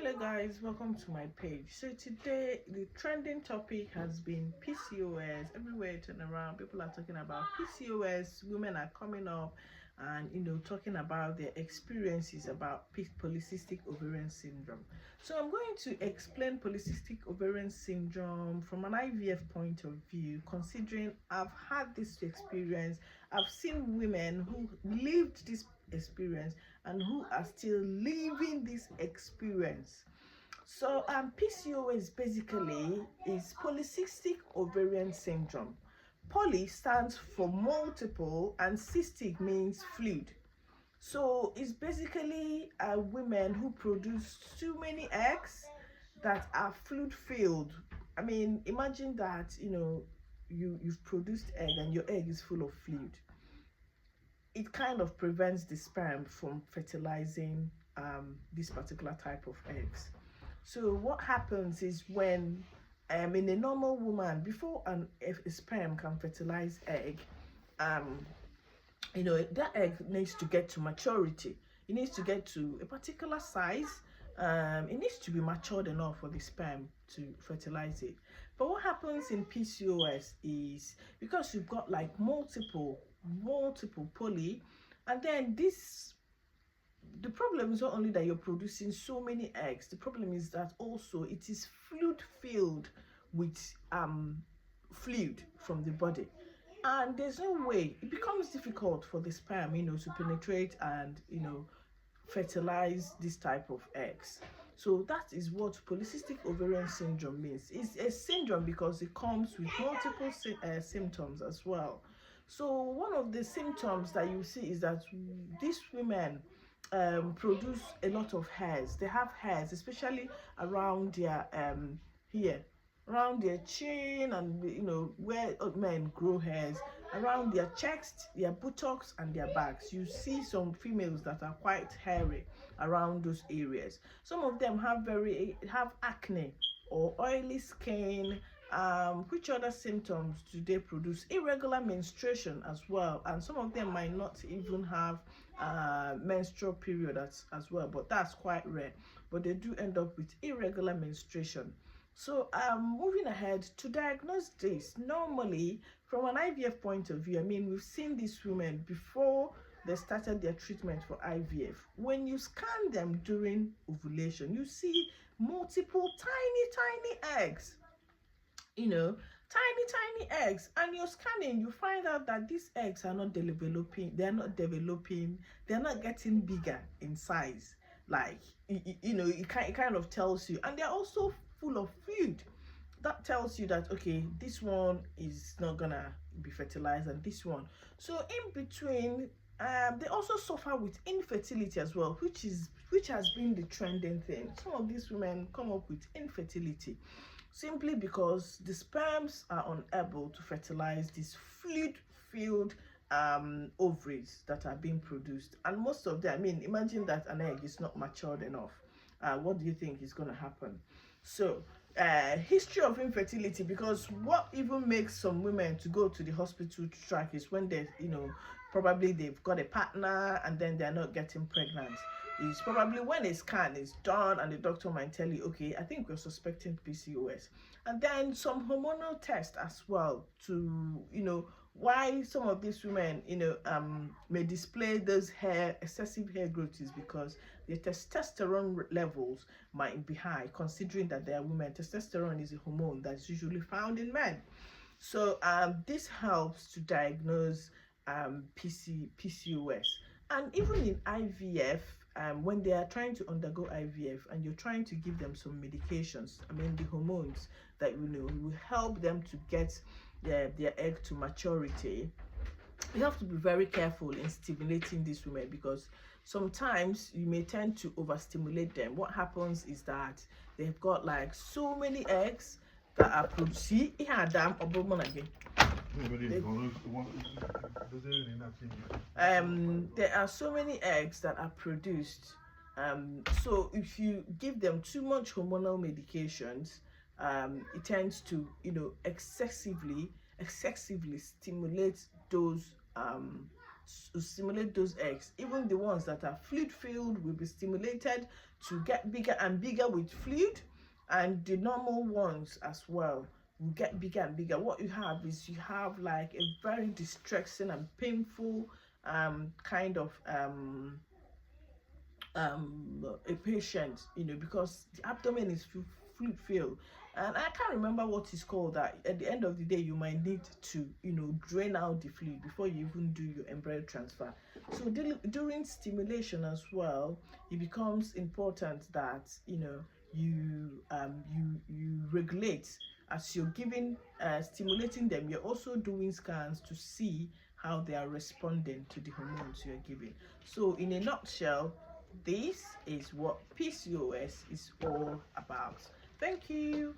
Hello guys, welcome to my page. So today the trending topic has been PCOS. Everywhere you turn around, people are talking about PCOS. Women are coming up and talking about their experiences about polycystic ovarian syndrome. So I'm going to explain polycystic ovarian syndrome from an IVF point of view, considering I've had this experience. I've seen women who lived this experience and who are still living this experience. So PCOS basically is polycystic ovarian syndrome. Poly stands for multiple and cystic means fluid. So it's basically women who produce too many eggs that are fluid filled. I mean, imagine that you've produced egg and your egg is full of fluid. It kind of prevents the sperm from fertilizing this particular type of eggs. So what happens is when in a normal woman, before a sperm can fertilize egg, that egg needs to get to maturity. It needs to get to a particular size. It needs to be matured enough for the sperm to fertilize it. But what happens in PCOS is, because you've got like multiple poly, and then the problem is not only that you're producing so many eggs, the problem is that also it is fluid filled with fluid from the body, and there's no way. It becomes difficult for the sperm to penetrate and fertilize this type of eggs. So that is what polycystic ovarian syndrome means. It's a syndrome because it comes with multiple symptoms as well. So one of the symptoms that you see is that these women produce a lot of hairs. They have hairs, especially around their around their chin, and where men grow hairs, around their chest, their buttocks, and their backs. You see some females that are quite hairy around those areas. Some of them have acne or oily skin. Which other symptoms do they produce? Irregular menstruation as well, and some of them might not even have menstrual period as well, but that's quite rare. But they do end up with irregular menstruation. So moving ahead to diagnose this, normally from an IVF point of view, I mean, we've seen these women before they started their treatment for IVF. When you scan them during ovulation, you see multiple tiny eggs, tiny eggs, and you're scanning, you find out that these eggs are not developing, they're not getting bigger in size. Like it kind of tells you, and they're also full of fluid. That tells you that okay, this one is not gonna be fertilized, and this one. So in between, they also suffer with infertility as well, which has been the trending thing. Some of these women come up with infertility simply because the sperms are unable to fertilize these fluid-filled ovaries that are being produced. And most of them, I mean, imagine that an egg is not matured enough. What do you think is going to happen? So history of infertility, because what even makes some women to go to the hospital to track is when they probably they've got a partner and then they're not getting pregnant. Is probably when a scan is done and the doctor might tell you, okay, I think we're suspecting PCOS. And then some hormonal tests as well to why some of these women may display those excessive hair growth is because their testosterone levels might be high, considering that they are women. Testosterone is a hormone that's usually found in men. So this helps to diagnose PCOS. And even in IVF, when they are trying to undergo IVF and you're trying to give them some medications, I mean the hormones that will help them to get their egg to maturity, you have to be very careful in stimulating these women, because sometimes you may tend to overstimulate them. What happens is that they've got like so many eggs that are produced. There are so many eggs that are produced. So if you give them too much hormonal medications, it tends to excessively stimulate those to stimulate those eggs. Even the ones that are fluid filled will be stimulated to get bigger and bigger with fluid, and the normal ones as well will get bigger and bigger. What you have is you have like a very distressing and painful kind of a patient, you know, because the abdomen is fluid filled, and I can't remember what it's called, that at the end of the day you might need to, you know, drain out the fluid before you even do your embryo transfer. So during stimulation as well, it becomes important that, you know, you regulate as you're giving stimulating them. You're also doing scans to see how they are responding to the hormones you're giving. So in a nutshell, this is what PCOS is all about. Thank you.